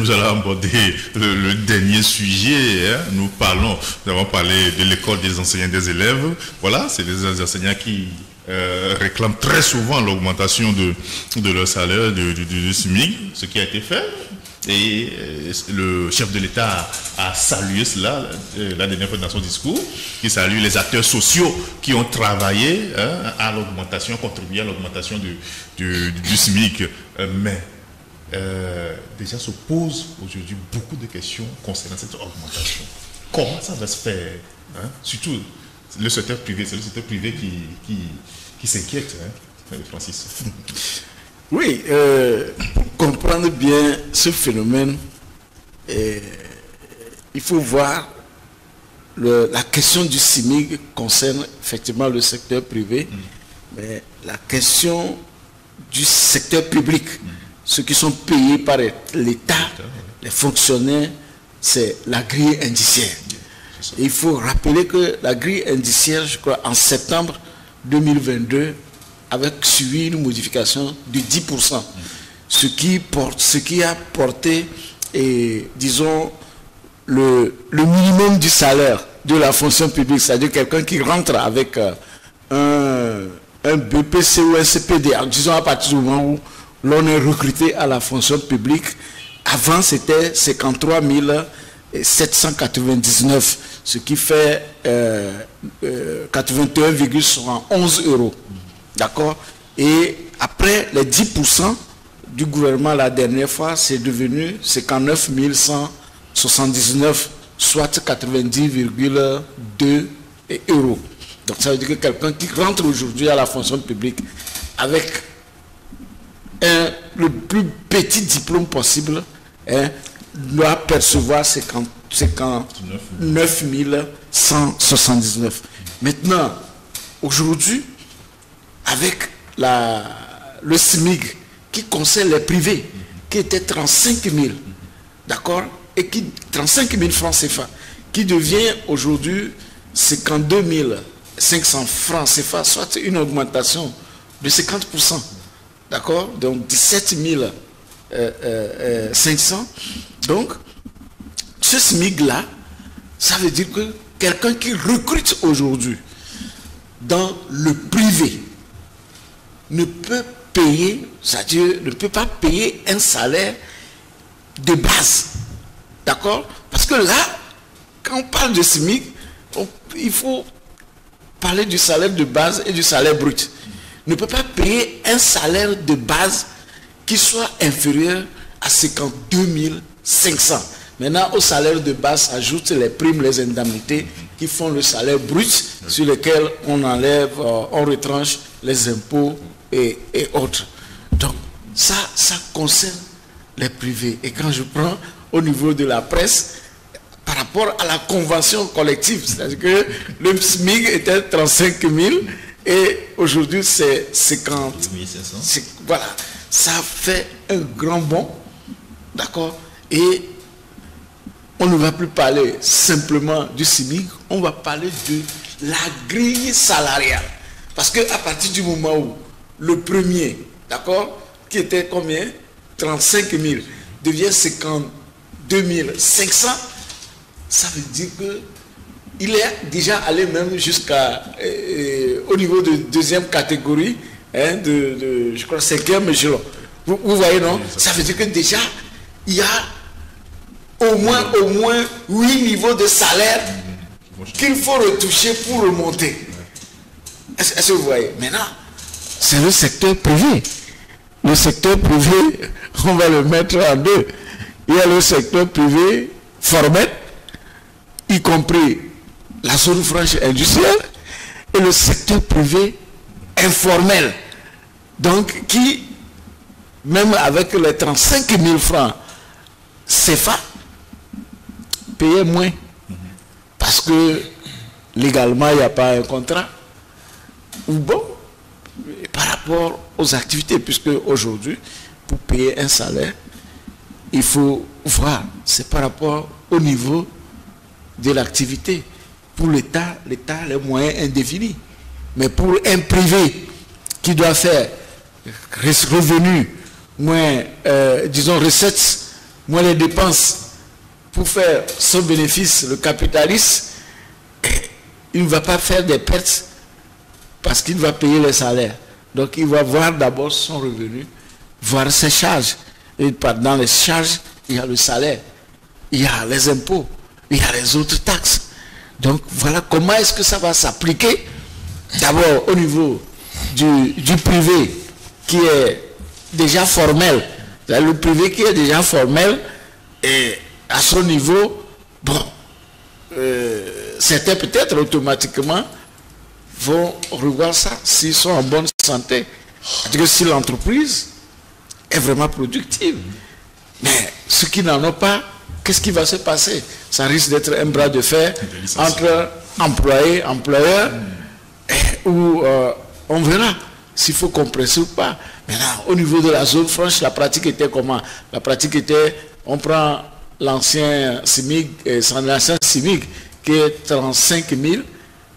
nous allons aborder le dernier sujet. Hein. Nous avons parlé de l'école des enseignants et des élèves. Voilà, c'est des enseignants qui réclament très souvent l'augmentation de leur salaire du SMIC, ce qui a été fait. Et le chef de l'État a salué cela la dernière fois dans son discours, qui salue les acteurs sociaux qui ont travaillé à l'augmentation, contribué à l'augmentation du SMIC. Mais déjà se posent aujourd'hui beaucoup de questions concernant cette augmentation. Comment ça va se faire, hein? Surtout le secteur privé, c'est le secteur privé qui s'inquiète, hein, Francis. Oui, pour comprendre bien ce phénomène, il faut voir la question du SMIC concerne effectivement le secteur privé, mais la question du secteur public, ceux qui sont payés par l'État, les fonctionnaires, c'est la grille indiciaire. Et il faut rappeler que la grille indiciaire, je crois, en septembre 2022, avec suivi une modification de 10%, ce qui a porté, disons, le minimum du salaire de la fonction publique, c'est-à-dire quelqu'un qui rentre avec un BPC ou un CPD, disons à partir du moment où l'on est recruté à la fonction publique. Avant c'était 53 799, ce qui fait 81,11 €. D'accord? Et après les 10% du gouvernement la dernière fois, c'est devenu 59 179, soit 90,2 €. Donc ça veut dire que quelqu'un qui rentre aujourd'hui à la fonction publique avec le plus petit diplôme possible, doit percevoir 59 179. Maintenant, aujourd'hui, avec le SMIC qui concerne les privés, qui était 35 000, d'accord, et 35 000 francs CFA, qui devient aujourd'hui 52 500 francs CFA, soit une augmentation de 50%, d'accord, donc 17 500. Donc, ce SMIC-là, ça veut dire que quelqu'un qui recrute aujourd'hui dans le privé ne peut payer, c'est-à-dire ne peut pas payer un salaire de base. D'accord? Parce que là, quand on parle de SMIC, il faut parler du salaire de base et du salaire brut. Ne peut pas payer un salaire de base qui soit inférieur à 52 500. Maintenant, au salaire de base s'ajoutent les primes, les indemnités qui font le salaire brut sur lequel on enlève, on retranche les impôts et autres. Donc, ça concerne les privés. Et quand je prends au niveau de la presse, par rapport à la convention collective, c'est-à-dire que le SMIC était 35 000 et aujourd'hui c'est 50 500. Voilà, ça fait un grand bond, d'accord? Et on ne va plus parler simplement du SMIC, on va parler de la grille salariale. Parce qu'à partir du moment où le premier, d'accord, qui était combien? 35 000, devient 52 500, ça veut dire que il est déjà allé même jusqu'à au niveau de deuxième catégorie, je crois 5e échelon. Vous voyez, non? Ça veut dire que déjà il y a au moins 8 niveaux de salaire qu'il faut retoucher pour remonter. Est-ce que vous voyez? Maintenant, c'est le secteur privé. Le secteur privé, on va le mettre en deux. Il y a le secteur privé formel, y compris la zone franche industrielle, et le secteur privé informel. Donc, qui, même avec les 35 000 francs CFA, payait moins. Parce que légalement, il n'y a pas un contrat. Ou bon, par rapport aux activités, puisque aujourd'hui, pour payer un salaire, il faut voir, c'est par rapport au niveau de l'activité. Pour l'État, l'État a les moyens indéfinis. Mais pour un privé qui doit faire revenus moins, disons, recettes moins les dépenses pour faire son bénéfice, le capitaliste, il ne va pas faire des pertes parce qu'il va payer les salaires. Donc il va voir d'abord son revenu, voir ses charges. Et dans les charges, il y a le salaire, il y a les impôts, il y a les autres taxes. Donc voilà comment est-ce que ça va s'appliquer d'abord au niveau du privé qui est déjà formel. Le privé qui est déjà formel et à son niveau, bon, certains peut-être automatiquement vont revoir ça s'ils sont en bonne santé. C'est-à-dire que si l'entreprise est vraiment productive. Mais ceux qui n'en ont pas, qu'est-ce qui va se passer? Ça risque d'être un bras de fer entre employés, employeurs, où on verra s'il faut compresser ou pas. Maintenant, au niveau de la zone franche, la pratique était comment? La pratique était, on prend l'ancien CIMIC, qui est 35 000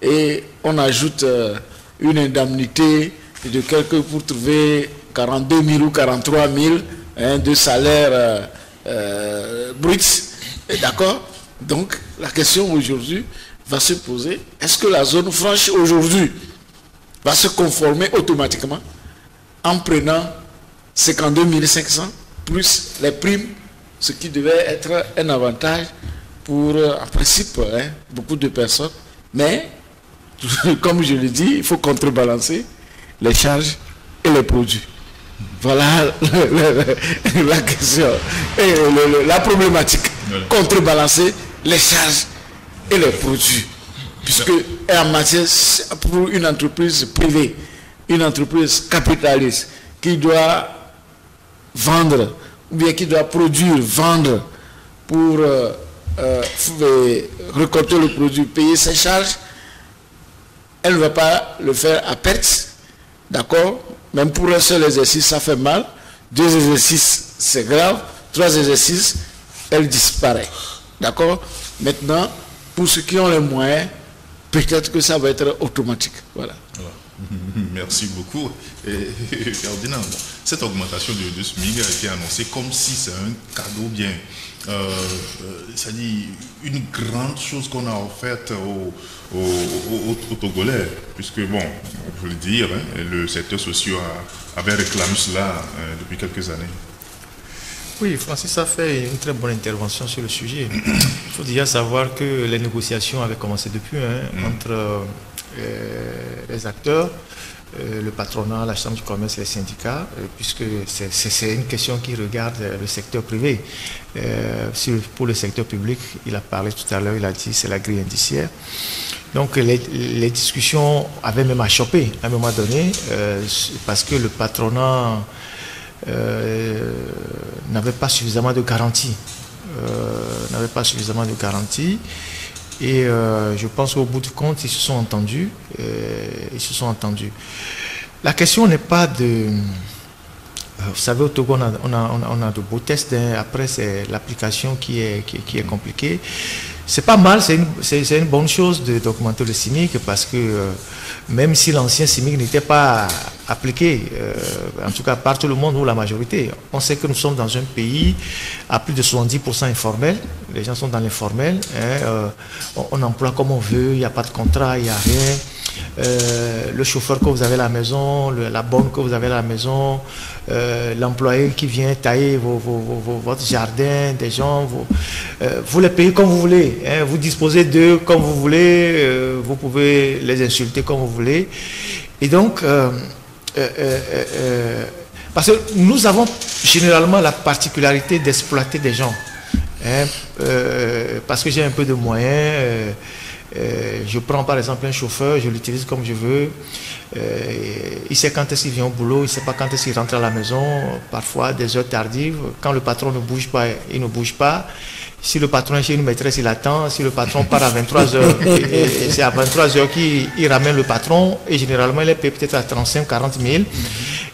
et on ajoute une indemnité de quelques pour trouver 42 000 ou 43 000 de salaire brut. D'accord? Donc, la question aujourd'hui va se poser, est-ce que la zone franche aujourd'hui va se conformer automatiquement en prenant 52 500 plus les primes, ce qui devait être un avantage pour, en principe, beaucoup de personnes. Mais, comme je le dis, il faut contrebalancer les charges et les produits. Voilà la question, et la problématique. Contrebalancer les charges et les produits. Puisque en matière, pour une entreprise privée, une entreprise capitaliste qui doit vendre, ou bien qui doit produire, vendre pour récolter le produit, payer ses charges, elle ne va pas le faire à perte, d'accord? Même pour un seul exercice, ça fait mal. 2 exercices, c'est grave. 3 exercices, elle disparaît. D'accord? Maintenant, pour ceux qui ont les moyens, peut-être que ça va être automatique. Voilà. Merci beaucoup. Ferdinand, cette augmentation de SMIC a été annoncée comme si c'est un cadeau bien. C'est-à-dire une grande chose qu'on a offerte aux Togolais, puisque, bon, je veux le dire, le secteur social avait réclamé cela depuis quelques années. Oui, Francis a fait une très bonne intervention sur le sujet. Il faut déjà savoir que les négociations avaient commencé depuis entre les acteurs, le patronat, la chambre du commerce et les syndicats, puisque c'est une question qui regarde le secteur privé. Pour le secteur public, il a parlé tout à l'heure, il a dit c'est la grille indiciaire. Donc les discussions avaient même achoppé à un moment donné, parce que le patronat n'avait pas suffisamment de garanties. Et je pense qu'au bout du compte, ils se sont entendus. La question n'est pas de... Vous savez, au Togo, on a de beaux tests. Après, c'est l'application qui est compliquée. C'est pas mal, c'est une bonne chose d'augmenter le SMIC parce que même si l'ancien SMIC n'était pas appliqué, en tout cas par tout le monde ou la majorité, on sait que nous sommes dans un pays à plus de 70% informel. Les gens sont dans l'informel. On emploie comme on veut, il n'y a pas de contrat, il n'y a rien. Le chauffeur que vous avez à la maison, la bonne que vous avez à la maison, l'employé qui vient tailler votre jardin, des gens, vous les payez comme vous voulez. Vous disposez d'eux comme vous voulez, vous pouvez les insulter comme vous voulez. Et donc, parce que nous avons généralement la particularité d'exploiter des gens. Parce que j'ai un peu de moyens. Je prends par exemple un chauffeur, je l'utilise comme je veux. Il sait quand est-ce qu'il vient au boulot, il ne sait pas quand est-ce qu'il rentre à la maison, parfois des heures tardives. Quand le patron ne bouge pas, il ne bouge pas. Si le patron est chez une maîtresse, il attend. Si le patron part à 23h, c'est à 23h qu'il ramène le patron. Et généralement, il est payé peut-être à 35 000, 40 000.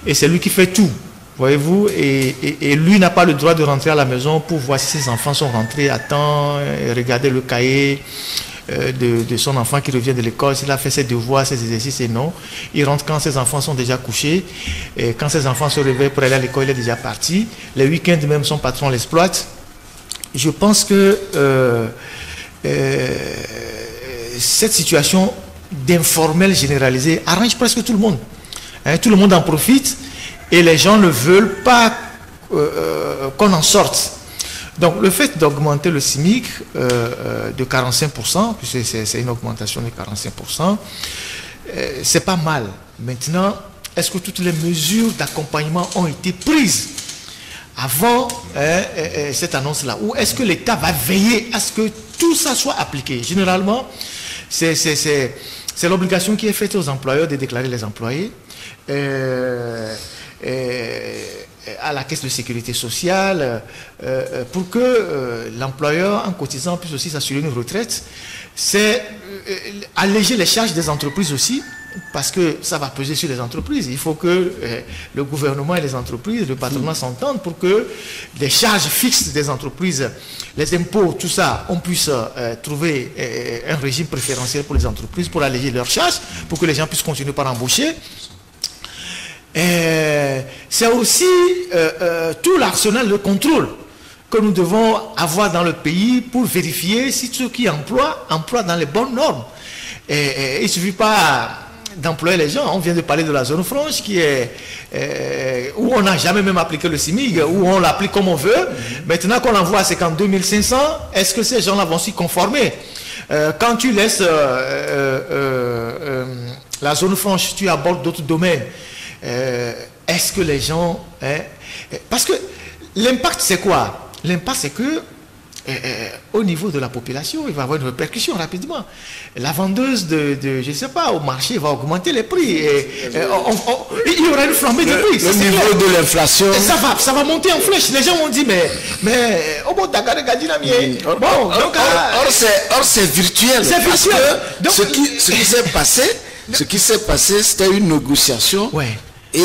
Et c'est lui qui fait tout. Voyez-vous, et lui n'a pas le droit de rentrer à la maison pour voir si ses enfants sont rentrés à temps, regarder le cahier de son enfant qui revient de l'école, s'il a fait ses devoirs, ses exercices, et non. Il rentre quand ses enfants sont déjà couchés, et quand ses enfants se réveillent pour aller à l'école, il est déjà parti. Les week-ends même, son patron l'exploite. je pense que cette situation d'informel généralisé arrange presque tout le monde. Hein, tout le monde en profite et les gens ne veulent pas qu'on en sorte. Donc le fait d'augmenter le SMIC de 45%, puisque c'est une augmentation de 45%, c'est pas mal. Maintenant, est-ce que toutes les mesures d'accompagnement ont été prises avant cette annonce-là? Ou est-ce que l'État va veiller à ce que tout ça soit appliqué? Généralement, c'est l'obligation qui est faite aux employeurs de déclarer les employés à la caisse de sécurité sociale pour que l'employeur, en cotisant, puisse aussi s'assurer une retraite. C'est alléger les charges des entreprises aussi, parce que ça va peser sur les entreprises. Il faut que le gouvernement et les entreprises, le patronat s'entendent pour que les charges fixes des entreprises, les impôts, tout ça, on puisse trouver un régime préférentiel pour les entreprises pour alléger leurs charges, pour que les gens puissent continuer par embaucher. C'est aussi tout l'arsenal de contrôle que nous devons avoir dans le pays pour vérifier si ceux qui emploient dans les bonnes normes. Il ne suffit pas d'employer les gens. On vient de parler de la zone franche qui est où on n'a jamais même appliqué le SMIC, où on l'applique comme on veut. Maintenant qu'on envoie à 52 500, est-ce que ces gens-là vont s'y conformer? Quand tu laisses la zone franche, tu abordes d'autres domaines. Est-ce que les gens... parce que l'impact, c'est quoi? L'impact, c'est que au niveau de la population, il va y avoir une répercussion rapidement. La vendeuse je ne sais pas, au marché va augmenter les prix. Il y aura une flambée de prix. Le niveau de l'inflation... Ça va monter en flèche. Les gens vont dire, mais au bon Dakar, bon, donc... Or, c'est virtuel. C'est virtuel. Donc, ce qui s'est passé, c'était une négociation. Ouais. Et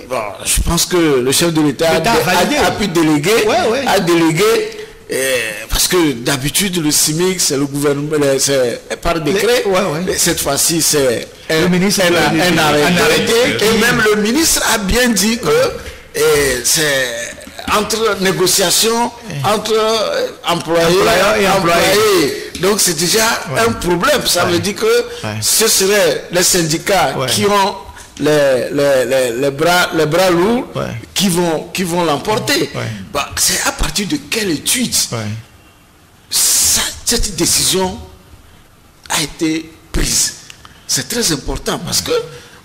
bon, je pense que le chef de l'État a pu déléguer, a délégué, parce que d'habitude le SMIC c'est le gouvernement, c'est par décret. Mais cette fois-ci c'est un arrêté. Et même le ministre a bien dit que c'est entre négociations entre employeurs et employés. Donc c'est déjà un problème. Ça veut dire que ce seraient les syndicats qui ont les bras lourds qui vont l'emporter. Bah, c'est à partir de quelle étude cette décision a été prise? C'est très important parce que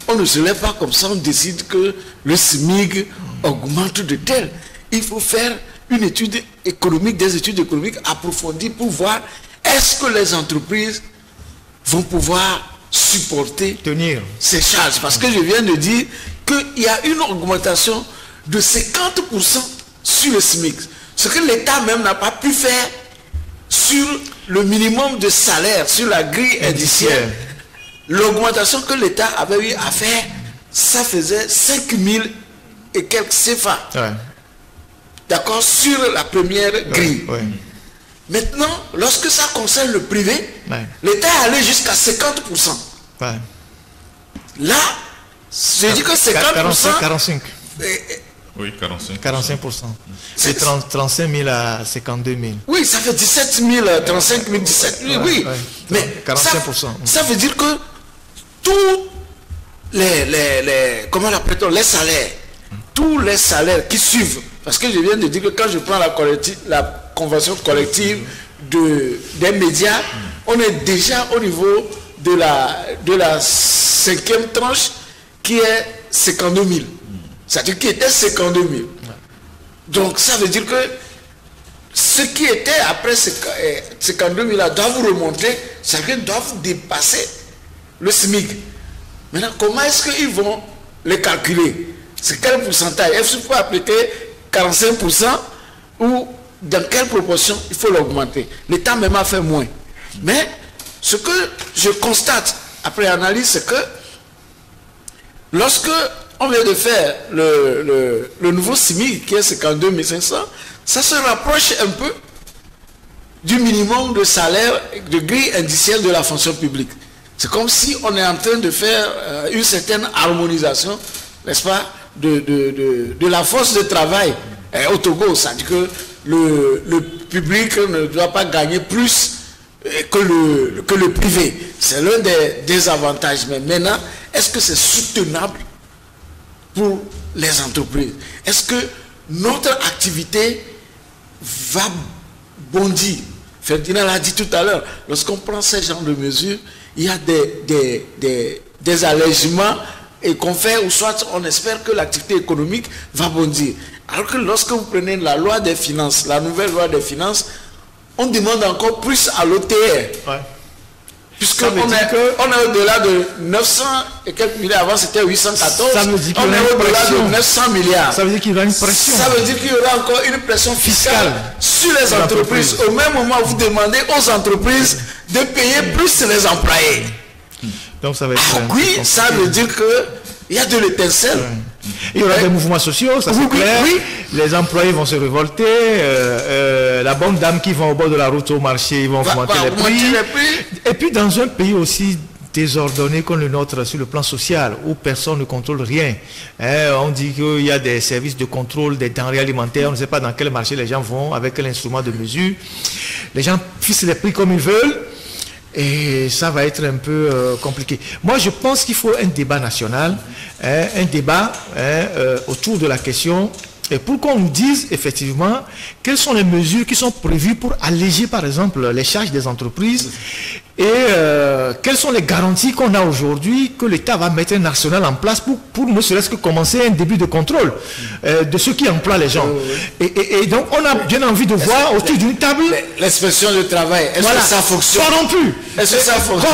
on ne se lève pas comme ça, on décide que le SMIC augmente de tel. Il faut faire une étude économique, des études économiques approfondies pour voir est-ce que les entreprises vont pouvoir supporter, tenir ces charges. Parce que je viens de dire qu'il y a une augmentation de 50% sur le SMIC. Ce que l'État même n'a pas pu faire sur le minimum de salaire, sur la grille indiciaire. L'augmentation que l'État avait eu à faire, ça faisait 5 000 et quelques CFA. D'accord, sur la première grille. Maintenant, lorsque ça concerne le privé, l'État est allé jusqu'à 50%. Là, je dis que 50%... 45. Oui, 45%. 45%. C'est 35 000 à 52 000. Oui, ça fait 17 000, 35 000, 17 000, oui. Mais 45%. Ça veut dire que tous comment l'appelle-t-on, les salaires, tous les salaires qui suivent, parce que je viens de dire que quand je prends la convention collective des médias, on est déjà au niveau de la 5e tranche qui est 52 000. C'est-à-dire qui était 52 000. Donc ça veut dire que ce qui était après 52 000 doivent remonter, c'est-à-dire qu'ils doivent dépasser le SMIC. Maintenant, comment est-ce qu'ils vont les calculer? C'est quel pourcentage? Est-ce qu'il faut appliquer 45% ou dans quelle proportion il faut l'augmenter? L'État même a fait moins. Mais ce que je constate après analyse, c'est que lorsque on vient de faire le nouveau SMIC qui est 52 500, ça se rapproche un peu du minimum de salaire de grille indiciaire de la fonction publique. C'est comme si on est en train de faire une certaine harmonisation, n'est-ce pas, de la force de travail au Togo. C'est-à-dire que le public ne doit pas gagner plus que le privé. C'est l'un des désavantages. Mais maintenant, est-ce que c'est soutenable pour les entreprises? Est-ce que notre activité va bondir? Ferdinand l'a dit tout à l'heure, lorsqu'on prend ce genre de mesures, il y a des allègements et qu'on fait, ou soit on espère que l'activité économique va bondir. Alors que lorsque vous prenez la loi des finances, la nouvelle loi des finances, on demande encore plus à l'OTR. Ouais. Puisqu'on est au-delà de 900 et quelques milliards. Avant c'était 814. Ça veut dire on est au-delà de 900 milliards. Ça veut dire qu'il y aura une pression. Ça veut dire qu'il y aura encore une pression fiscale sur les entreprises. Au même moment, vous demandez aux entreprises de payer plus les employés. Donc ça va être oui, ça veut dire qu'il y a de l'étincelle. Ouais. Il y aura des mouvements sociaux, ça c'est clair. Oui. Les employés vont se révolter. La bonne dame qui vont au bord de la route au marché, ils vont augmenter les prix. Et puis dans un pays aussi désordonné comme le nôtre sur le plan social, où personne ne contrôle rien. On dit qu'il y a des services de contrôle des denrées alimentaires, on ne sait pas dans quel marché les gens vont, avec quel instrument de mesure. Les gens fixent les prix comme ils veulent. Et ça va être un peu compliqué. Moi, je pense qu'il faut un débat national, un débat autour de la question, et pour qu'on nous dise effectivement quelles sont les mesures qui sont prévues pour alléger, par exemple, les charges des entreprises, et quelles sont les garanties qu'on a aujourd'hui que l'État va mettre un arsenal en place pour ne serait-ce que commencer un début de contrôle de ceux qui emploient les gens. Et donc, on a bien envie de voir autour d'une table... L'inspection du travail, est-ce que ça fonctionne? Corrompu. Est-ce que ça fonctionne?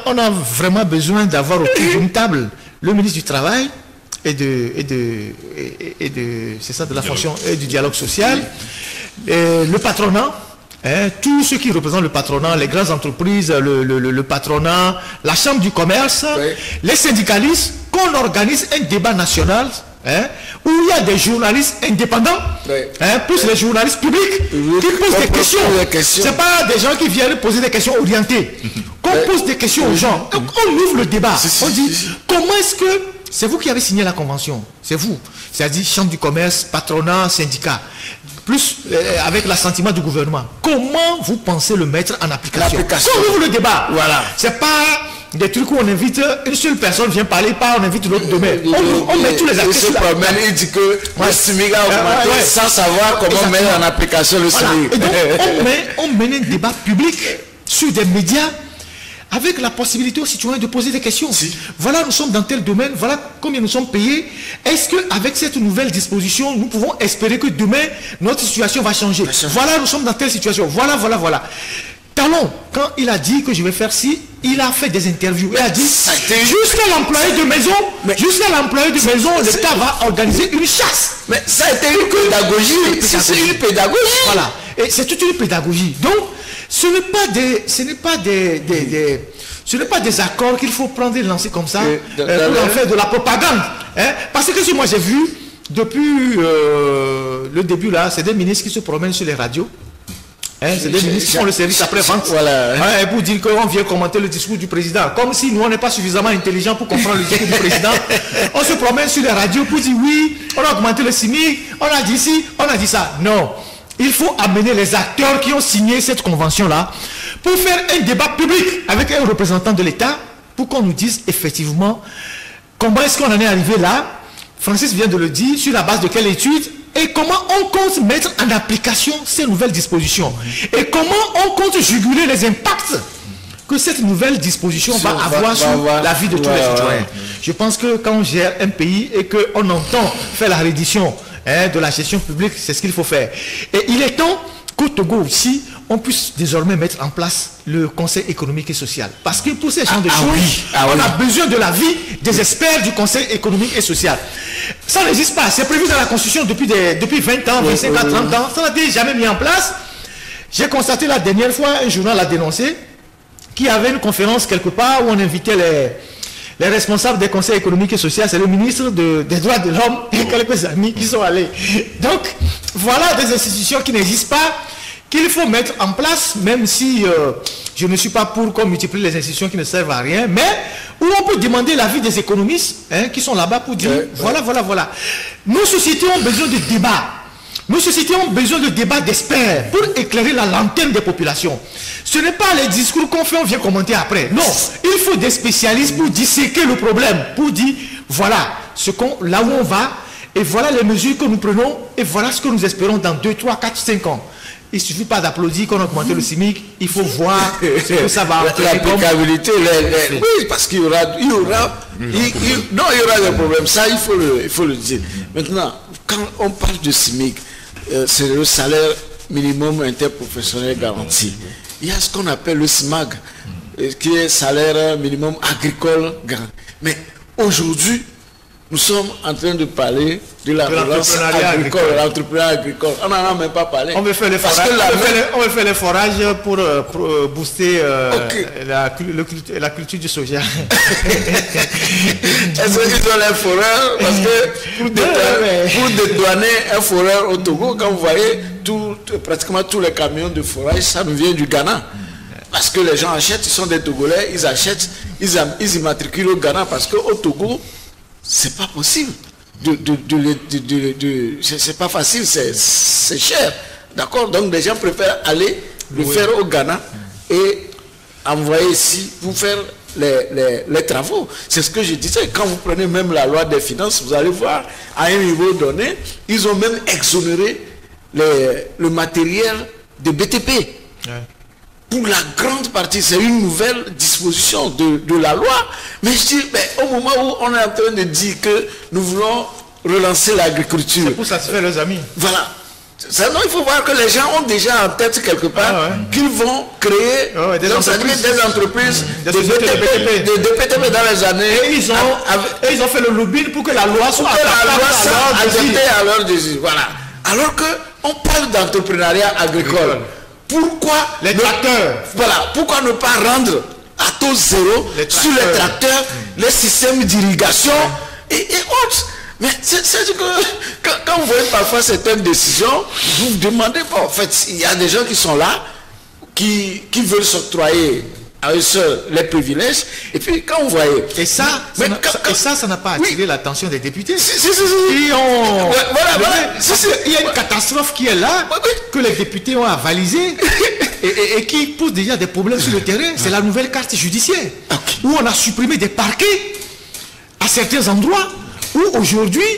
On a vraiment besoin d'avoir autour d'une table le ministre du Travail et de c'est ça, de la fonction et du dialogue social, le patronat, tous ceux qui représentent le patronat, les grandes entreprises, le patronat, la chambre du commerce, les syndicalistes, qu'on organise un débat national où il y a des journalistes indépendants, plus les journalistes publics qui posent des questions. Ce n'est pas des gens qui viennent poser des questions orientées. Qu'on pose des questions aux gens. On ouvre le débat. On dit, comment est-ce que... C'est vous qui avez signé la convention. C'est vous. C'est-à-dire chambre du commerce, patronat, syndicat. Plus avec l'assentiment du gouvernement. Comment vous pensez le mettre en application? On ouvre le débat. Voilà. C'est pas des trucs où on invite une seule personne vient parler, pas on invite l'autre demain. On met tous les acteurs. Il dit que le SMIC a augmenté sans savoir comment mettre en application le SMIC. Et donc on mène un débat public sur des médias avec la possibilité aux citoyens de poser des questions. Voilà, nous sommes dans tel domaine, voilà combien nous sommes payés. Est-ce qu'avec cette nouvelle disposition, nous pouvons espérer que demain, notre situation va changer? Voilà, nous sommes dans telle situation. Voilà. Talon, quand il a dit que je vais faire ci, il a fait des interviews. Il a dit, jusqu'à l'employé de maison, l'État va organiser une chasse. Mais ça a été une pédagogie. C'est une pédagogie. Voilà. Et c'est toute une pédagogie. Donc, ce n'est pas des accords qu'il faut prendre et lancer comme ça pour en faire de la propagande. Parce que si moi j'ai vu, depuis le début là, c'est des ministres qui se promènent sur les radios. C'est des ministres qui font le service après-vente pour dire qu'on vient commenter le discours du président. Comme si nous on n'est pas suffisamment intelligents pour comprendre le discours du président. On se promène sur les radios pour dire oui, on a augmenté le SMIC, on a dit ci, on a dit ça. Non. Il faut amener les acteurs qui ont signé cette convention-là pour faire un débat public avec un représentant de l'État pour qu'on nous dise effectivement comment est-ce qu'on en est arrivé là. Francis vient de le dire, sur la base de quelle étude et comment on compte mettre en application ces nouvelles dispositions et comment on compte juguler les impacts que cette nouvelle disposition va avoir sur la vie de tous les citoyens. Je pense que quand on gère un pays et qu'on entend faire la reddition de la gestion publique, c'est ce qu'il faut faire. Et il est temps qu'au Togo aussi, on puisse désormais mettre en place le Conseil économique et social. Parce que pour ces genres de choses, on a besoin de l'avis des experts du Conseil économique et social. Ça n'existe pas. C'est prévu dans la Constitution depuis 20 ans, 25 ans, 30 ans. Ça n'a été jamais mis en place. J'ai constaté la dernière fois, un journal a dénoncé, qu'il y avait une conférence quelque part où on invitait les responsables des conseils économiques et sociaux, c'est le ministre des droits de l'homme et quelques amis qui sont allés. Donc, voilà des institutions qui n'existent pas, qu'il faut mettre en place, même si je ne suis pas pour qu'on multiplie les institutions qui ne servent à rien, mais où on peut demander l'avis des économistes qui sont là-bas pour dire, voilà. Nos sociétés ont besoin de débats. Nos sociétés ont besoin de débats d'experts pour éclairer la lanterne des populations. Ce n'est pas les discours qu'on fait, on vient commenter après. Non, il faut des spécialistes pour disséquer le problème, pour dire, voilà là où on va, et voilà les mesures que nous prenons, et voilà ce que nous espérons dans 2, 3, 4, 5 ans. Il ne suffit pas d'applaudir qu'on a augmenté le SMIC, il faut voir ce que ça va entraîner. L'applicabilité, oui, parce qu'il y aura des problèmes. Ça, il faut le dire. Maintenant, quand on parle de SMIC, c'est le salaire minimum interprofessionnel garanti. Il y a ce qu'on appelle le SMAG, qui est salaire minimum agricole garanti. Mais aujourd'hui, nous sommes en train de parler de la relance agricole, l'entrepreneuriat agricole. On n'en a même pas parlé. On veut faire les forages, on veut faire les forages pour booster la culture du soja. Est-ce qu'ils ont les foreurs? Parce que pour dédouaner un foreur au Togo, quand vous voyez pratiquement tous les camions de forage, ça nous vient du Ghana. Parce que les gens achètent, ils sont des Togolais, ils achètent, ils immatriculent au Ghana parce qu'au Togo, c'est pas possible. C'est pas facile, c'est cher. D'accord? Donc les gens préfèrent aller le faire au Ghana et envoyer ici pour faire les travaux. C'est ce que je disais. Quand vous prenez même la loi des finances, vous allez voir, à un niveau donné, ils ont même exonéré le matériel de BTP. Ouais. Pour la grande partie, c'est une nouvelle disposition de la loi. Mais je dis, au moment où on est en train de dire que nous voulons relancer l'agriculture. C'est pour satisfaire leurs amis. Voilà. Non, il faut voir que les gens ont déjà en tête quelque part qu'ils vont créer des entreprises de BTP dans les années. Et ils ont fait le lobbying pour que la loi soit adaptée à leur désir. Voilà. Alors qu'on parle d'entrepreneuriat agricole. Pourquoi les tracteurs? Voilà, pourquoi ne pas rendre à taux zéro sur les tracteurs, les systèmes d'irrigation et autres? Mais c'est que quand vous voyez parfois certaines décisions, vous vous demandez, en fait, il y a des gens qui sont là, qui veulent s'octroyer à eux seuls les privilèges, et puis quand vous voyez... Et ça n'a pas attiré l'attention des députés. Il y a une catastrophe qui est là, que les députés ont avalisé, et qui pose déjà des problèmes sur le terrain. C'est la nouvelle carte judiciaire, où on a supprimé des parquets à certains endroits, où aujourd'hui,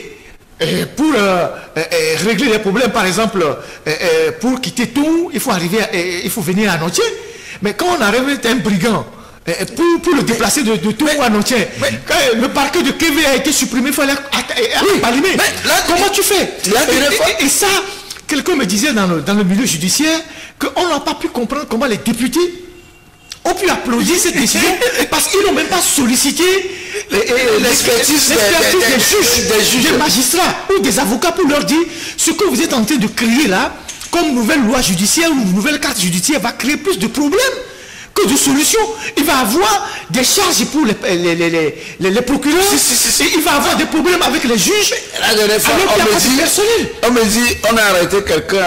pour régler les problèmes, par exemple, pour quitter tout, il faut venir à Notier. Mais quand on arrive à un brigand, pour le déplacer de tout à Notier, le parquet de Kévé a été supprimé, il faut aller allumer. Comment tu fais? Et ça, quelqu'un me disait dans le milieu judiciaire qu'on n'a pas pu comprendre comment les députés ont pu applaudir cette décision parce qu'ils n'ont même pas sollicité l'expertise des juges, des magistrats ou des avocats pour leur dire ce que vous êtes en train de créer là comme nouvelle loi judiciaire ou nouvelle carte judiciaire va créer plus de problèmes que de solutions. Il va avoir des charges pour les procureurs, et il va avoir des problèmes avec les juges. La dernière fois, on me dit, on a arrêté quelqu'un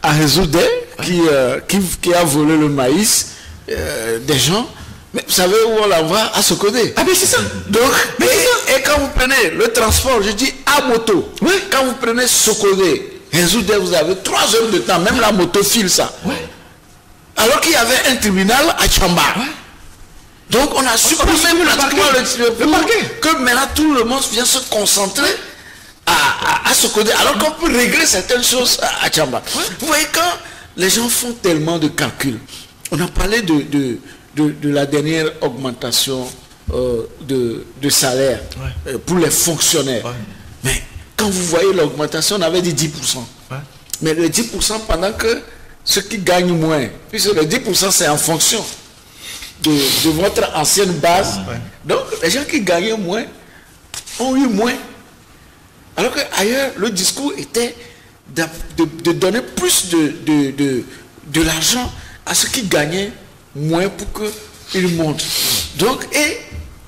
à Résoudé qui a volé le maïs des gens. Mais vous savez où on l'envoie? À Sokodé. Ah mais c'est ça. Donc, et quand vous prenez le transport, je dis à moto, quand vous prenez Sokodé, Résoudé, vous avez 3 heures de temps, même la moto file ça. Alors qu'il y avait un tribunal à Tchamba. Donc on a supprimé pratiquement le parquet. Que maintenant tout le monde vient se concentrer à Sokodé, alors qu'on peut régler certaines choses à Tchamba. Vous voyez, quand les gens font tellement de calculs, on a parlé de la dernière augmentation de salaire pour les fonctionnaires. Mais quand vous voyez l'augmentation, on avait dit 10%. Mais le 10% pendant que ceux qui gagnent moins, puisque le 10% c'est en fonction de votre ancienne base. Donc les gens qui gagnaient moins ont eu moins. Alors qu'ailleurs, le discours était de donner plus de l'argent à ceux qui gagnaient moins pour qu'ils montent. Donc, et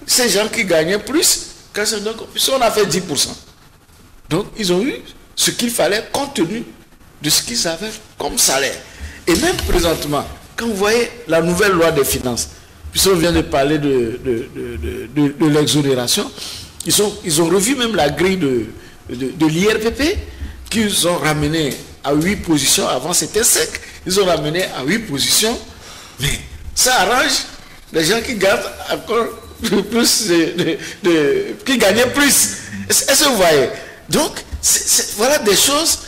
ces gens qui gagnaient plus, on a fait 10%. Donc, ils ont eu ce qu'il fallait compte tenu de ce qu'ils avaient comme salaire. Et même présentement, quand vous voyez la nouvelle loi des finances, puisqu'on vient de parler de l'exonération, ils ont revu même la grille de l'IRPP, qu'ils ont ramené à 8 positions. Avant c'était 5, ils ont ramené à 8 positions. Mais ça arrange les gens qui gagnent encore plus, qui gagnaient plus. Est-ce que vous voyez? Donc, voilà des choses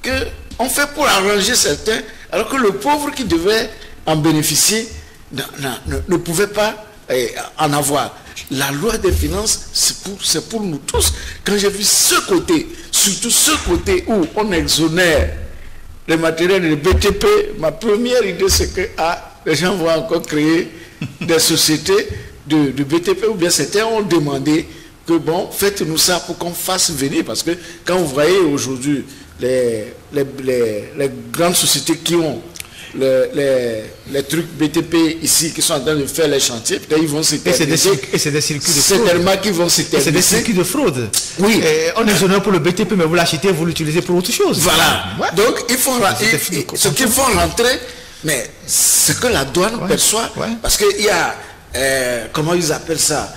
qu'on fait pour arranger certains, alors que le pauvre qui devait en bénéficier ne pouvait pas en avoir. La loi des finances, c'est pour nous tous. Quand j'ai vu ce côté, surtout ce côté où on exonère les matériels de BTP, ma première idée c'est que les gens vont encore créer des sociétés de BTP, ou bien certains ont demandé que bon, faites-nous ça pour qu'on fasse venir, parce que quand vous voyez aujourd'hui les grandes sociétés qui ont les trucs BTP ici, qui sont en train de faire les chantiers, peut-être ils vont s'éterniser. Et c'est des circuits de fraude. C'est tellement qu'ils vont s'éterniser. C'est des circuits de fraude. Oui. On exonère pour le BTP, mais vous l'achetez, vous l'utilisez pour autre chose. Voilà. Ouais. Donc, ce qu'ils font rentrer, mais ce que la douane perçoit, parce qu'il y a, comment ils appellent ça,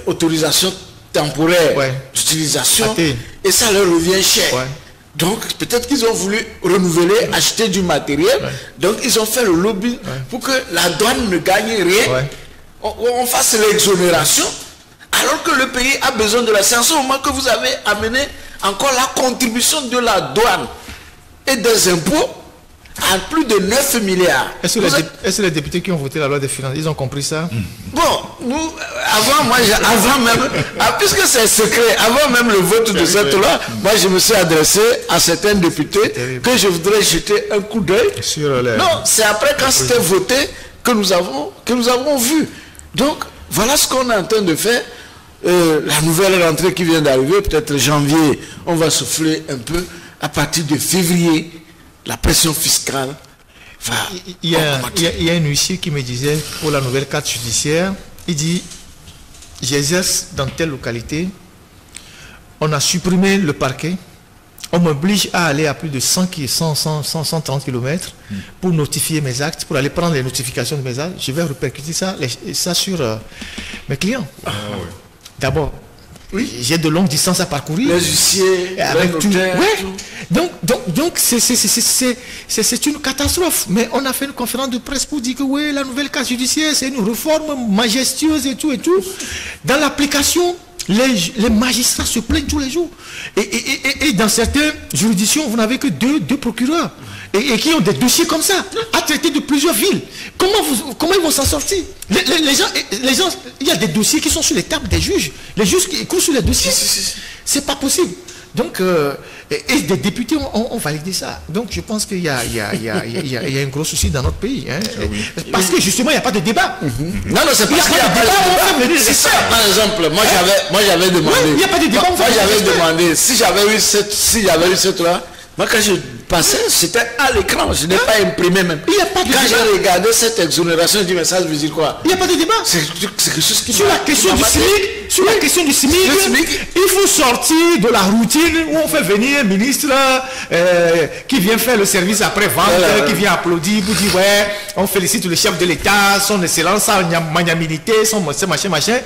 autorisation temporaire d'utilisation, et ça leur revient cher. Donc, peut-être qu'ils ont voulu renouveler, acheter du matériel. Donc, ils ont fait le lobby pour que la douane ne gagne rien. On fasse l'exonération, alors que le pays a besoin de la science. Au moment que vous avez amené encore la contribution de la douane et des impôts à plus de 9 milliards. Est-ce que les députés qui ont voté la loi des finances, ils ont compris ça? Bon, nous, avant même, puisque c'est secret, avant même le vote de cette loi, moi je me suis adressé à certains députés que je voudrais jeter un coup d'œil. Non, c'est après quand c'était voté que nous avons vu. Donc, voilà ce qu'on est en train de faire. La nouvelle rentrée qui vient d'arriver, peut-être janvier, on va souffler un peu. À partir de février, la pression fiscale va il y a un huissier qui me disait, pour la nouvelle carte judiciaire, il dit, j'exerce dans telle localité, on a supprimé le parquet, on m'oblige à aller à plus de 130 km pour notifier mes actes, pour aller prendre les notifications de mes actes. Je vais répercuter ça sur mes clients. D'abord, j'ai de longues distances à parcourir. Les huissiers, avec tout. Donc c'est une catastrophe. Mais on a fait une conférence de presse pour dire que oui, la nouvelle carte judiciaire, c'est une réforme majestueuse et tout. Dans l'application, les magistrats se plaignent tous les jours. Et dans certaines juridictions, vous n'avez que deux procureurs. Et qui ont des dossiers comme ça, à traiter de plusieurs villes. Comment ils vont s'en sortir? Les gens, il y a des dossiers qui sont sur les tables des juges. Les juges qui courent sur les dossiers. C'est pas possible. Donc, et des députés ont validé ça. Donc, je pense qu'il y a un gros souci dans notre pays. Hein. Parce que justement, il n'y a pas de débat. Non, c'est parce qu'il n'y a pas de débat. C'est ça, par exemple. Moi, j'avais demandé. Il n'y a pas de débat. Moi, j'avais demandé, si j'avais eu cette loi, moi, quand je passais, c'était à l'écran. Je n'ai pas imprimé même. Il n'y a pas de débat. Quand j'ai regardé cette exonération, je dis, mais ça veut dire quoi? Il n'y a pas de débat. C'est quelque chose qui sur la question du SMIC, il faut sortir de la routine où on fait venir un ministre qui vient faire le service après-vente, qui vient applaudir pour dire, ouais, on félicite le chef de l'État, son excellence, sa magnanimité, son machin.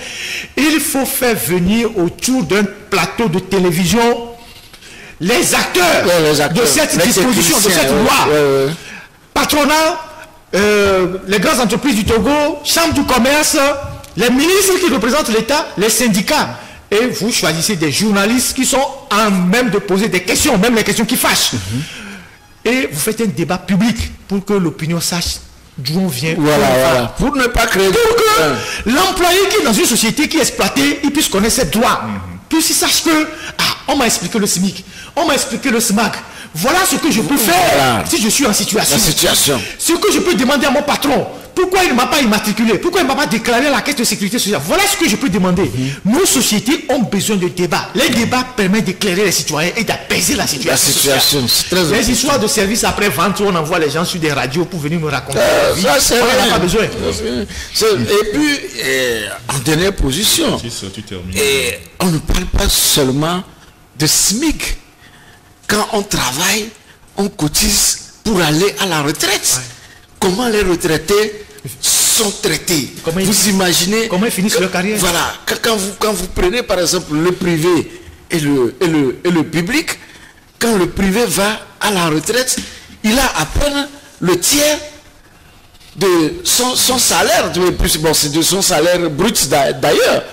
Il faut faire venir autour d'un plateau de télévision les acteurs de cette disposition, de cette loi. Patronat, les grandes entreprises du Togo, Chambre du commerce, les ministres qui représentent l'État, les syndicats. Et vous choisissez des journalistes qui sont en même de poser des questions, même les questions qui fâchent. Et vous faites un débat public pour que l'opinion sache d'où on vient. Voilà. Pour ne pas créer... Pour que l'employé qui est dans une société qui est exploitée, il puisse connaître ses droits. Puisse sache que, on m'a expliqué le SMIC, on m'a expliqué le SMAC. Voilà ce que je peux faire si je suis en situation. Ce que je peux demander à mon patron. Pourquoi il ne m'a pas immatriculé? Pourquoi il ne m'a pas déclaré la caisse de sécurité sociale? Voilà ce que je peux demander. Nos sociétés ont besoin de débats. Les débats permettent d'éclairer les citoyens et d'apaiser la situation. Les histoires de services après-vente où on envoie les gens sur des radios pour venir nous raconter. On n'en a pas besoin. Et puis, en dernière position, et on ne parle pas seulement de SMIC. Quand on travaille, on cotise pour aller à la retraite. Comment les retraités sont traités? Vous imaginez comment ils finissent leur carrière? Voilà, quand vous prenez par exemple le privé et le public, quand le privé va à la retraite, il a à peine le tiers de son salaire, c'est de son salaire brut d'ailleurs.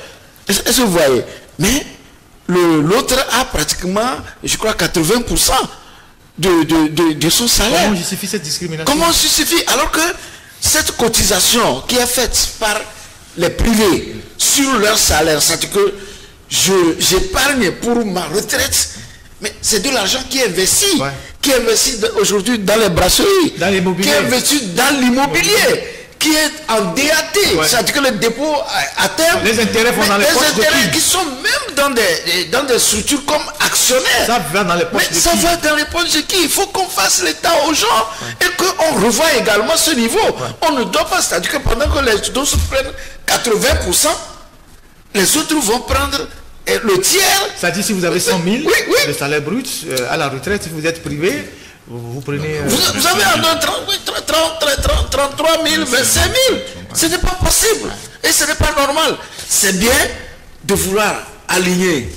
Est-ce que vous voyez? Mais l'autre a pratiquement, je crois, 80% de son salaire. Comment justifie cette discrimination? Comment justifie? Alors que cette cotisation qui est faite par les privés sur leur salaire, c'est-à-dire que j'épargne pour ma retraite, mais c'est de l'argent qui est investi, qui est investi aujourd'hui dans les brasseries, dans l'immobilier, qui est investi dans l'immobilier, qui est en DAT, c'est-à-dire que le dépôt à terme, les intérêts vont dans les poches de qui? Qui sont même dans des structures comme actionnaires. Ça va dans les poches de qui? Ça va dans les poches de qui? Il faut qu'on fasse l'État aux gens et qu'on revoie également ce niveau. On ne doit pas, c'est-à-dire que pendant que les autres prennent 80%, les autres vont prendre le tiers. C'est-à-dire si vous avez 100 000 de salaire brut à la retraite, si vous êtes privé, vous prenez... Vous avez un 33 000, 25 000. Ce n'est pas possible. Et ce n'est pas normal. C'est bien de vouloir aligner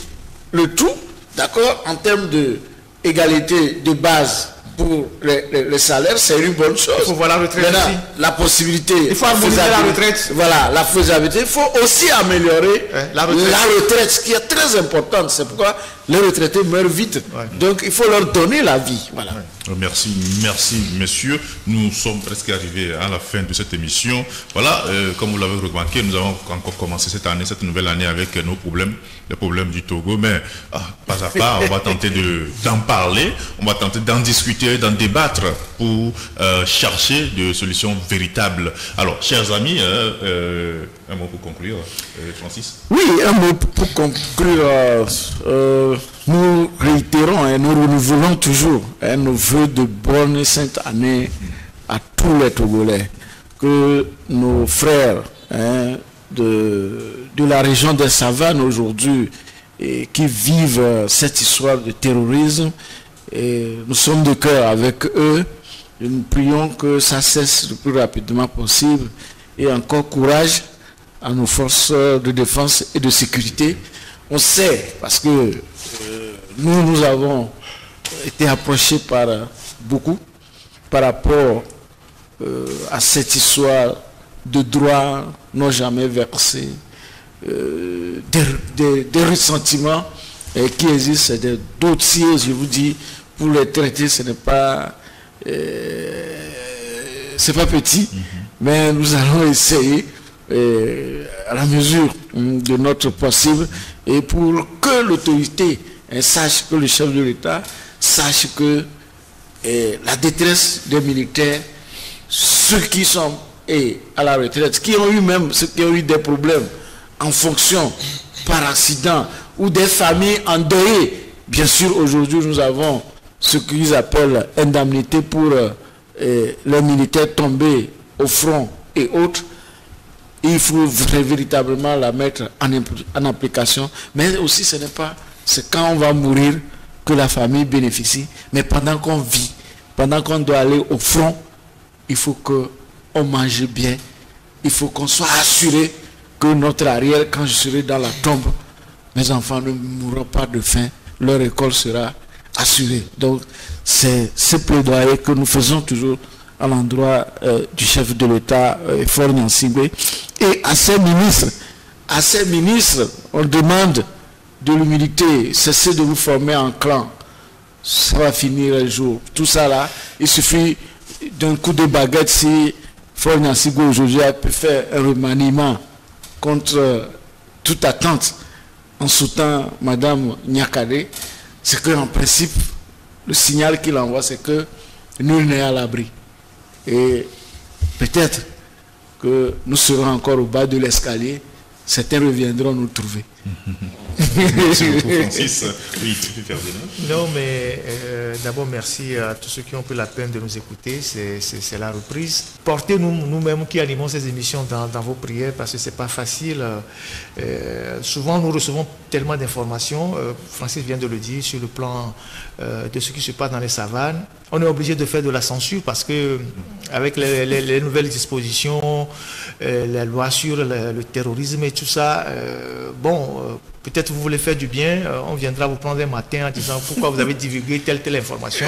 le tout, d'accord, en termes d'égalité de base pour les salaires, c'est une bonne chose. Il faut voir la retraite aussi. La possibilité. Il faut harmoniser la retraite. Voilà, la faisabilité. Il faut aussi améliorer la retraite, ce qui est très importante. C'est pourquoi les retraités meurent vite. Donc, il faut leur donner la vie. Voilà. Merci, messieurs. Nous sommes presque arrivés à la fin de cette émission. Voilà, comme vous l'avez remarqué, nous avons encore commencé cette nouvelle année avec nos problèmes, les problèmes du Togo. Mais pas à pas, on va tenter d'en parler, on va tenter d'en discuter, d'en débattre pour chercher des solutions véritables. Alors, chers amis, un mot pour conclure, Francis. Oui, un mot pour conclure. Nous réitérons et nous renouvelons toujours nos vœux de bonne et sainte année à tous les Togolais. Que nos frères de la région des Savanes aujourd'hui qui vivent cette histoire de terrorisme, et nous sommes de cœur avec eux. Et nous prions que ça cesse le plus rapidement possible et encore courage à nos forces de défense et de sécurité. On sait, parce que nous avons été approchés par beaucoup par rapport à cette histoire de droits non jamais versés, des ressentiments qui existent, c'est des dossiers, je vous dis, pour les traiter, ce n'est pas petit, mais nous allons essayer à la mesure de notre possible, et pour que l'autorité sache, que le chef de l'État sache que la détresse des militaires, ceux qui sont à la retraite, ceux qui ont eu des problèmes en fonction par accident, ou des familles endeuillées, bien sûr aujourd'hui nous avons ce qu'ils appellent indemnité pour les militaires tombés au front et autres. Il faut véritablement la mettre en application, mais aussi c'est quand on va mourir que la famille bénéficie, mais pendant qu'on vit, pendant qu'on doit aller au front, il faut qu'on mange bien, il faut qu'on soit assuré que notre arrière, quand je serai dans la tombe, mes enfants ne mourront pas de faim, leur école sera assurée. Donc c'est ce plaidoyer que nous faisons toujours à l'endroit du chef de l'État, Faure Gnassingbé, et à ces ministres, on demande de l'humilité, cessez de vous former en clan, ça va finir un jour. Tout ça là, il suffit d'un coup de baguette. Si Faure Gnassingbé aujourd'hui a pu faire un remaniement contre toute attente en soutenant Madame Nyakade, c'est qu'en principe, le signal qu'il envoie, c'est que nul n'est à l'abri. Et peut-être que nous serons encore au bas de l'escalier, certains reviendront nous trouver. Merci beaucoup, Francis. Oui, Ferdinand. Non, mais d'abord, merci à tous ceux qui ont pris la peine de nous écouter. C'est la reprise. Portez-nous, nous-mêmes qui animons ces émissions dans vos prières, parce que ce n'est pas facile. Souvent, nous recevons tellement d'informations. Francis vient de le dire, sur le plan de ce qui se passe dans les savanes. On est obligé de faire de la censure parce que, avec les nouvelles dispositions, la loi sur le terrorisme et tout ça, peut-être vous voulez faire du bien, on viendra vous prendre un matin en disant pourquoi vous avez divulgué telle information.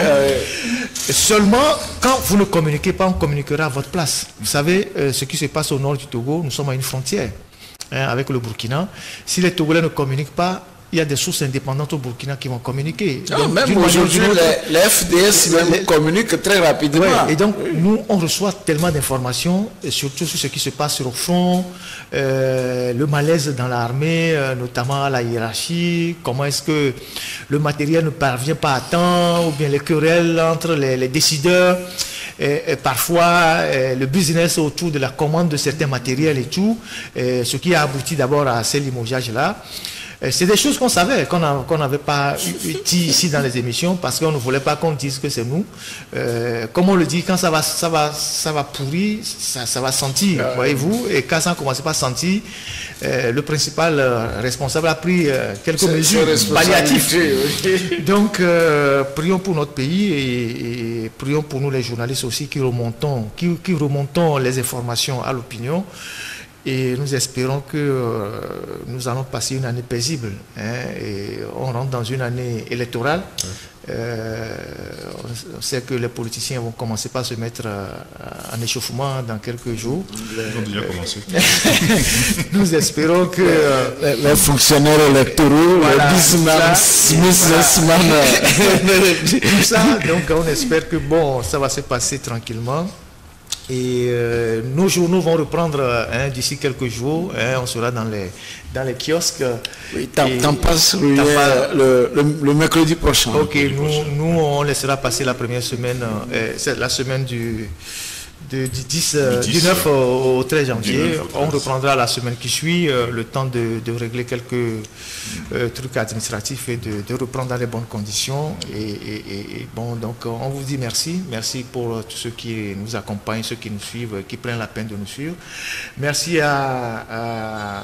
Seulement, quand vous ne communiquez pas, on communiquera à votre place. Vous savez, ce qui se passe au nord du Togo, nous sommes à une frontière avec le Burkina. Si les Togolais ne communiquent pas, il y a des sources indépendantes au Burkina qui vont communiquer. Donc, même aujourd'hui, les FDS communiquent très rapidement. Ouais, et donc, nous, on reçoit tellement d'informations, surtout sur ce qui se passe sur le front, le malaise dans l'armée, notamment la hiérarchie, comment est-ce que le matériel ne parvient pas à temps, ou bien les querelles entre les décideurs, et parfois le business autour de la commande de certains matériels et tout, ce qui a abouti d'abord à ces limogeages-là. C'est des choses qu'on savait, qu'on n'avait pas dit ici dans les émissions, parce qu'on ne voulait pas qu'on dise que c'est nous. Comme on le dit, quand ça va pourrir, ça va sentir, voyez-vous. Et quand ça ne commence pas à sentir, le principal responsable a pris quelques mesures palliatives. Donc, prions pour notre pays et prions pour nous les journalistes aussi qui remontons les informations à l'opinion. Et nous espérons que nous allons passer une année paisible. Et on rentre dans une année électorale. On sait que les politiciens vont commencer par se mettre en échauffement dans quelques jours. Ils ont déjà commencé. Nous espérons que les fonctionnaires électoraux, voilà, les businessmen, tout ça. Donc on espère que ça va se passer tranquillement. Et nos journaux vont reprendre d'ici quelques jours. On sera dans les kiosques. Oui, t'en passes le mercredi prochain. Ok, nous on laissera passer la première semaine, c'est la semaine du 9 au 13 janvier. On reprendra la semaine qui suit, le temps de régler quelques trucs administratifs et de reprendre dans les bonnes conditions. Et donc on vous dit merci. Merci pour tous ceux qui nous accompagnent, ceux qui nous suivent, qui prennent la peine de nous suivre. Merci à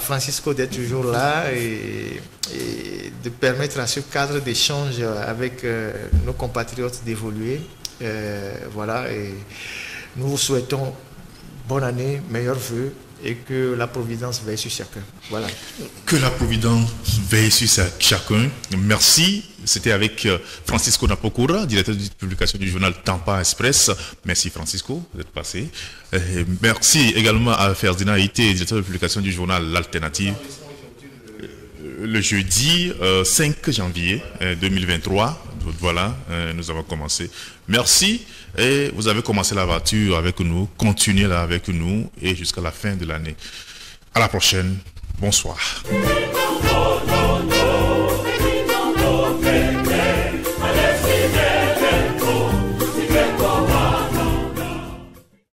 Francisco d'être toujours là et de permettre à ce cadre d'échange avec nos compatriotes d'évoluer. Voilà, et nous vous souhaitons bonne année, meilleurs vœux et que la Providence veille sur chacun. Voilà. Que la Providence veille sur chacun. Merci. C'était avec Francisco Napokura, directeur de publication du journal Tampa Express. Merci Francisco d'être passé. Merci également à Ferdinand Haïté, directeur de publication du journal L'Alternative. Le jeudi 5 janvier 2023. Voilà, nous avons commencé. Merci. Et vous avez commencé l'aventure avec nous. Continuez là avec nous et jusqu'à la fin de l'année. À la prochaine. Bonsoir.